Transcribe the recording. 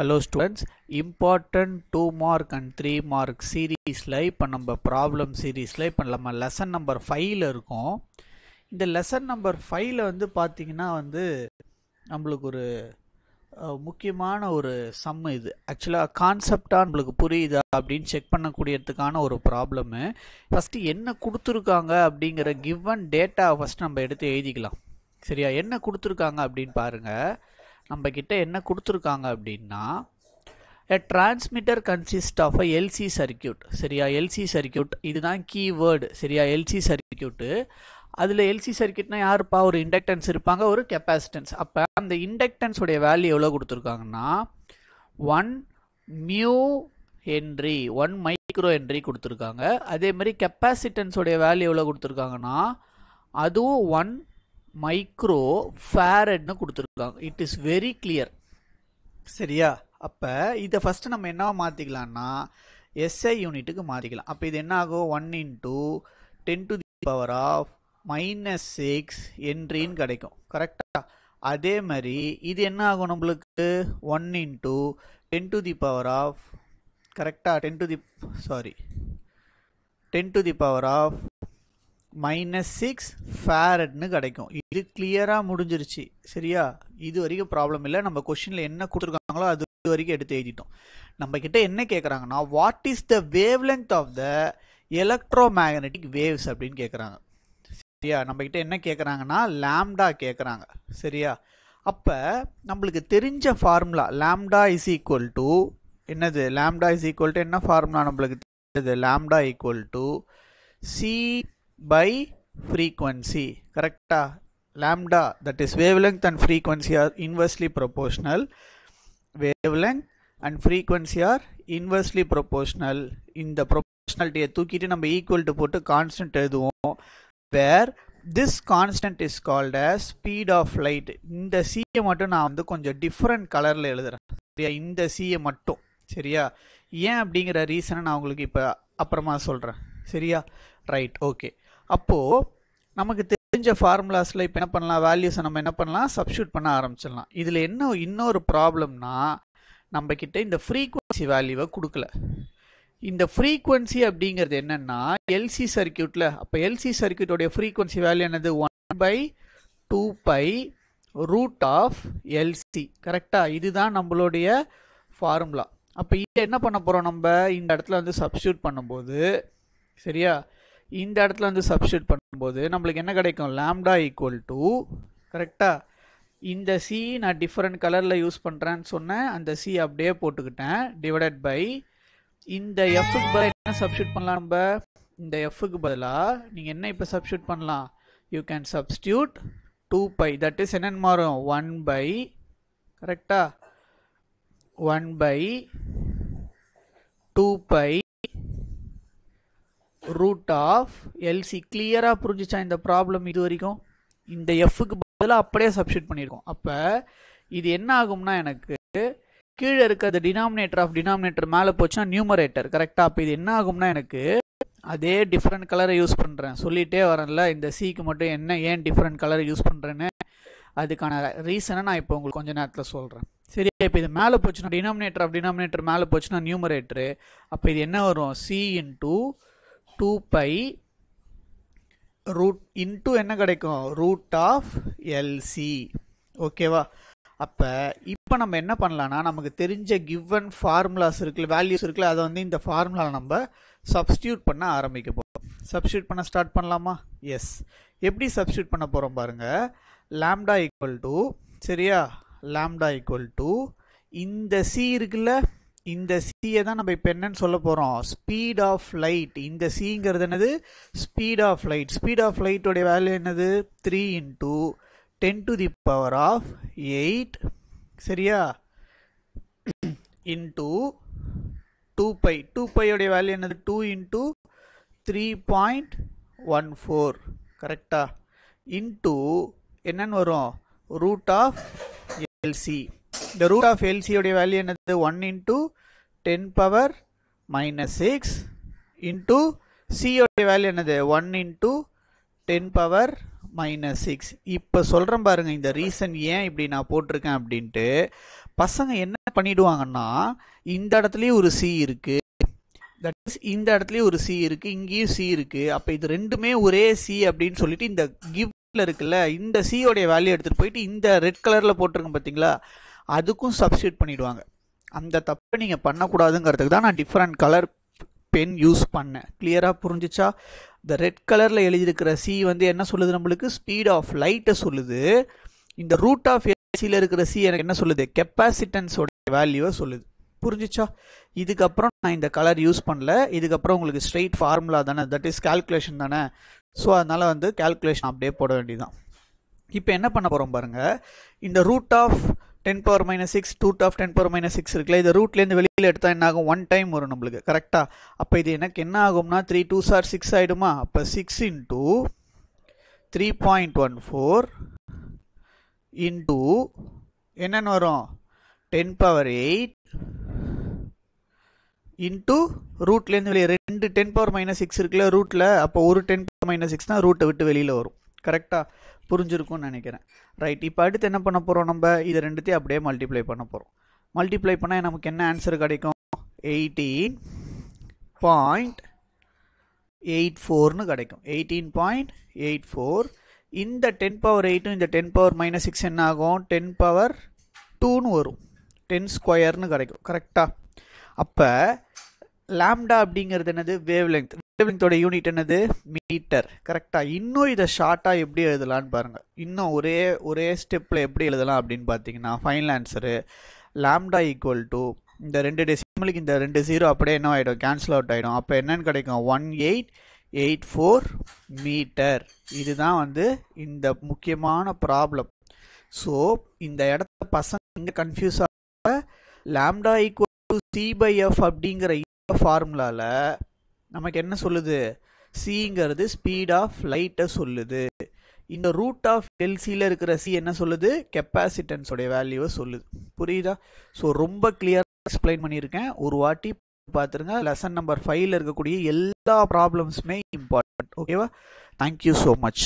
Hello students, important 2 mark and 3 mark seriesல இப்போ நம்ம problem seriesல இப்போ நம்ம lesson number 5ல இருக்கோம். இந்த lesson number 5ல வந்து பார்த்தீங்கன்னா வந்து நம்மளுக்கு ஒரு முக்கியமான ஒரு சம் இது. ஆக்சுவலாக கான்செப்டாக நம்மளுக்கு புரியுதா அப்படின்னு செக் பண்ணக்கூடியதுக்கான ஒரு ப்ராப்ளமு. ஃபஸ்ட்டு என்ன கொடுத்துருக்காங்க அப்படிங்கிற கிவன் டேட்டா ஃபஸ்ட் நம்ம எடுத்து எழுதிக்கலாம். சரியா, என்ன கொடுத்துருக்காங்க அப்படின்னு பாருங்கள். நம்ம கிட்ட என்ன கொடுத்துருக்காங்க அப்படின்னா a transmitter consists of a LC circuit. சரியா, LC circuit இதுதான் கீவேர்டு. சரியா, LC circuit. அதில் LC சர்க்கியூட்னா யாருப்பா, ஒரு இண்டக்டன்ஸ் இருப்பாங்க, ஒரு கெப்பாசிட்டன்ஸ். அப்போ அந்த இண்டக்டன்ஸ் உடைய வேல்யூ எவ்வளோ கொடுத்துருக்காங்கன்னா 1 மியூ ஹென்றி, 1 மைக்ரோ ஹென்றி கொடுத்துருக்காங்க. அதே மாதிரி கெப்பாசிட்டன்ஸ் உடைய வேல்யூ எவ்வளோ கொடுத்துருக்காங்கன்னா அதுவும் 1 மைக்ரோ ஃபேரட்னு கொடுத்துருக்காங்க. It is very clear. சரியா, அப்போ இதை ஃபஸ்ட்டு நம்ம என்ன மாற்றிக்கலாம்னா SI யூனிட்டுக்கு மாற்றிக்கலாம். அப்போ இது என்ன ஆகும், 1 × 10⁻⁻6 ஹென்றின்னு கிடைக்கும். கரெக்டாக. அதே மாதிரி இது என்ன ஆகும் நம்மளுக்கு 1 × 10⁻, கரெக்டாக 10⁻⁻6 ஃபேரட்னு கிடைக்கும். இது கிளியராக முடிஞ்சிருச்சு. சரியா, இது வரைக்கும் ப்ராப்ளம் இல்லை. நம்ம கொஸ்டினில் என்ன கொடுத்துருக்காங்களோ அது வரைக்கும் எடுத்து எழுதிட்டோம். நம்ம கிட்ட என்ன கேட்குறாங்கன்னா what is the wavelength of the electromagnetic waves அப்படின்னு கேட்குறாங்க. சரியா, நம்ம கிட்ட என்ன கேட்குறாங்கன்னா லாம்டா கேட்குறாங்க. சரியா, அப்போ நம்மளுக்கு தெரிஞ்ச formula lambda is equal to என்னது, லாம்டா இஸ் ஈக்குவல் டு என்ன ஃபார்முலா நம்மளுக்கு தெரிஞ்சது, lambda equal to C by frequency. கரெக்டா, lambda that is wavelength and frequency are inversely proportional. Wavelength and frequency are inversely proportional. இந்த proportionality தூக்கிட்டு நம்ம equal to போட்டு constant எழுதுவோம். where this constant is called as speed of light. இந்த C மட்டும் நான் வந்து கொஞ்சம் different கலர்ல எழுதுறேன். சரியா, இந்த C மட்டும். சரியா, ஏன் அப்படிங்கிற ரீசனை நான் உங்களுக்கு இப்போ அப்புறமா சொல்கிறேன். சரியா, ரைட், ஓகே. அப்போது நமக்கு தெரிஞ்ச ஃபார்முலாஸில் இப்போ என்ன பண்ணலாம், வேல்யூஸை நம்ம என்ன பண்ணலாம், சப்ஸ்டியூட் பண்ண ஆரம்பிச்சிடலாம். இதில் என்ன இன்னொரு ப்ராப்ளம்னா நம்ம கிட்ட இந்த ஃப்ரீக்குவன்சி வேல்யூவை கொடுக்கல. இந்த ஃப்ரீக்குவன்சி அப்படிங்கிறது என்னென்னா எல்சி சர்க்கியூட்டில், அப்போ எல்சி சர்க்கியூட்டோடைய ஃப்ரீக்குவன்சி வேல்யூ என்னது 1/2π√LC. கரெக்டாக, இதுதான் நம்மளுடைய ஃபார்முலா. அப்போ இதை என்ன பண்ண போகிறோம், நம்ம இந்த இடத்துல வந்து சப்ஸ்டியூட் பண்ணும்போது, சரியா, இந்த இடத்துல வந்து சப்ஸ்டியூட் பண்ணும்போது நம்மளுக்கு என்ன கிடைக்கும், லாம்டா ஈக்குவல் டு, கரெக்டாக, இந்த சி நான் டிஃப்ரெண்ட் கலரில் யூஸ் பண்ணுறேன்னு சொன்னேன், அந்த சி அப்படியே போட்டுக்கிட்டேன், டிவைடட் பை இந்த எஃப்க்கு பதிலாக என்ன சப்ஸ்டியூட் பண்ணலாம், நம்ம இந்த எஃப்க்கு பதிலாக நீங்கள் என்ன இப்போ சப்ஸ்டியூட் பண்ணலாம், you can substitute 2π, that is என்னென்னு மாறும் 1/, கரெக்டாக, 1/2π √LC. கிளியராக புரிஞ்சிச்சா இந்த ப்ராப்ளம் இது வரைக்கும்? இந்த எஃப்க்கு பதிலாக அப்படியே சப்ஸ்டியூட் பண்ணியிருக்கோம். அப்போ இது என்ன ஆகும்னா எனக்கு கீழே இருக்கிற டினாமினேட்டர் ஆஃப் டினாமினேட்டர் மேலே போச்சுன்னா நியூமரேட்டர். கரெக்டாக, அப்போ இது என்ன ஆகும்னா எனக்கு அதே டிஃப்ரெண்ட் கலரை யூஸ் பண்ணுறேன், சொல்லிகிட்டே வரேன்ல, இந்த சிக்கு மட்டும் என்ன ஏன் டிஃப்ரெண்ட் கலரை யூஸ் பண்ணுறேன்னு அதுக்கான ரீசனை நான் இப்போ உங்களுக்கு கொஞ்ச நேரத்தில் சொல்கிறேன். சரி, இப்போ இது மேலே போச்சுன்னா டினாமினேட்டர் ஆஃப் டினாமினேட்டர் மேலே போச்சுன்னா நியூமரேட்டரு. அப்போ இது என்ன வரும், சி × 2π இன்ட்டு என்ன கிடைக்கும், √LC. ஓகேவா, அப்போ இப்போ நம்ம என்ன பண்ணலான்னா நமக்கு தெரிஞ்ச கிவன் ஃபார்முலாஸ் இருக்குல்ல, வேல்யூஸ் இருக்குல்ல, அதை வந்து இந்த ஃபார்முலாவில் நம்ம சப்ஸ்டியூட் பண்ண ஆரம்பிக்க போகிறோம். சப்ஸ்டியூட் பண்ண ஸ்டார்ட் பண்ணலாமா? எஸ். எப்படி சப்ஸ்டியூட் பண்ண போகிறோம் பாருங்கள். லாம்டா ஈக்குவல் டு, சரியா, லாம்டா ஈக்குவல் டு இந்த சி இருக்குல்ல, இந்த சியை தான் நம்ம இப்போ என்னன்னு சொல்ல போகிறோம், ஸ்பீட் ஆஃப் லைட். இந்த சிங்கிறது என்னது, speed of light. Speed of லைட்டோடைய வேல்யூ என்னது 3 × 10⁸, சரியா, இன்ட்டு 2π. 2π உடைய வேல்யூ என்னது 2 × 3.14, கரெக்டா, இன்ட்டு என்னன்னு வரும் √LC. இந்த √LC உடைய வேல்யூ என்னது 1 × 10⁻⁻6 இன்ட்டு C உடைய வேல்யூ என்னது 1 × 10⁻⁻6. இப்போ சொல்கிறேன் பாருங்கள் இந்த ரீசன் ஏன் இப்படி நான் போட்டிருக்கேன் அப்படின்ட்டு. பசங்க என்ன பண்ணிடுவாங்கன்னா இந்த இடத்துலயும் ஒரு சி இருக்கு, தட் இஸ் இந்த இடத்துலயும் ஒரு சி இருக்கு, இங்கேயும் சி இருக்கு, அப்ப இது ரெண்டுமே ஒரே சி அப்படின்னு சொல்லிட்டு இந்த கிவ்ல இருக்குல்ல இந்த சியோடைய வேல்யூ எடுத்துட்டு போயிட்டு இந்த ரெட் கலர்ல போட்டிருக்கேன் பார்த்தீங்களா அதுக்கும் சப்ஸ்டியூட் பண்ணிடுவாங்க. அந்த தப்பை நீங்க பண்ணக்கூடாதுங்கிறதுக்கு தான் நான் டிஃப்ரெண்ட் கலர் பென் யூஸ் பண்ணேன். கிளியரா புரிஞ்சிச்சா? இந்த ரெட் கலர்ல எழுதியிருக்கிற சி வந்து என்ன சொல்லுது, நம்மளுக்கு ஸ்பீட் ஆஃப் லைட்டை சொல்லுது. இந்த ரூட் ஆஃப் எல்சியில் இருக்கிற சி எனக்கு என்ன சொல்லுது, கெப்பாசிட்டன்ஸோட வேல்யூவை சொல்லுது. புரிஞ்சிச்சா? இதுக்கப்புறம் நான் இந்த கலர் யூஸ் பண்ணல. இதுக்கப்புறம் உங்களுக்கு ஸ்ட்ரெயிட் ஃபார்முலா தானே, தட் இஸ் கால்குலேஷன் தானே. ஸோ அதனால வந்து கால்குலேஷன் அப்படியே போட வேண்டியதுதான். இப்போ என்ன பண்ண போகிறோம் பாருங்க, இந்த root of 10 power minus 6 root of 10 power minus 6 இருக்குல்ல, இந்த ரூட்லேருந்து வெளியில் எடுத்தால் என்ன ஆகும், 1 டைம் வரும் நம்மளுக்கு. கரெக்டாக? அப்போ இது எனக்கு என்ன ஆகும்னா 3 2s are 6 ஆகிடுமா? அப்போ 6 into 3.14 into என்னன்னு வரும், 10 power 8 இன்ட்டு ரூட்லேருந்து வெளியே 2 10 power minus 6 இருக்குல்ல ரூட்டில், அப்போ ஒரு 10 power minus 6 தான் ரூட்டை விட்டு வெளியில் வரும். கரெக்டாக? புரிஞ்சிருக்கும்னு நினைக்கிறேன். ரைட், இப்போ அடுத்து என்ன பண்ண போகிறோம், நம்ம இது ரெண்டுத்தையும் அப்படியே மல்டிப்ளை பண்ண போகிறோம். மல்டிப்ளை பண்ணால் நமக்கு என்ன ஆன்சர் கிடைக்கும், 18.84ன்னு கிடைக்கும். 18.84. இந்த 10 power 8 இந்த 10 power minus 6 என்ன ஆகும், 10 power 2ன்னு வரும், 10 ஸ்கொயர்னு கிடைக்கும். கரெக்டாக? அப்போ லாம்டா அப்படிங்கிறது என்னது, வேவ் லெங்த். வேவ் லெங்த்தோட யூனிட் என்னது, மீட்டர். கரெக்டாக? இன்னும் இதை ஷார்ட்டாக எப்படி எழுதலான்னு பாருங்கள். இன்னும் ஒரே ஸ்டெப்பில் எப்படி எழுதலாம் அப்படின்னு பார்த்தீங்கன்னா, final answer lambda equal to இந்த 2 டெசிமலுக்கு இந்த 2 0 அப்படியே என்ன ஆகிடும், கேன்சல் அவுட் ஆகிடும். அப்போ என்னன்னு கிடைக்கும், 1884 மீட்டர். இதுதான் வந்து இந்த முக்கியமான ப்ராப்ளம். ஸோ இந்த இடத்த பசங்க இங்கே கன்ஃபியூஸ் ஆக, lambda equal to C by F அப்படிங்கிற ஃபார்முலாவில் நமக்கு என்ன சொல்லுது, சிங்கிறது ஸ்பீட் ஆஃப் லைட்டை சொல்லுது. இந்த ரூட் ஆஃப் எல்சியில் இருக்கிற சி என்ன சொல்லுது, கெப்பாசிட்டன்ஸோடைய வேல்யூவை சொல்லுது. புரியுதா? ஸோ ரொம்ப கிளியராக எக்ஸ்பிளைன் பண்ணியிருக்கேன். ஒரு வாட்டி பார்த்துருங்க. லெசன் நம்பர் 5ல் இருக்கக்கூடிய எல்லா ப்ராப்ளம்ஸுமே இம்பார்ட்டன்ட். ஓகேவா? Thank you so much.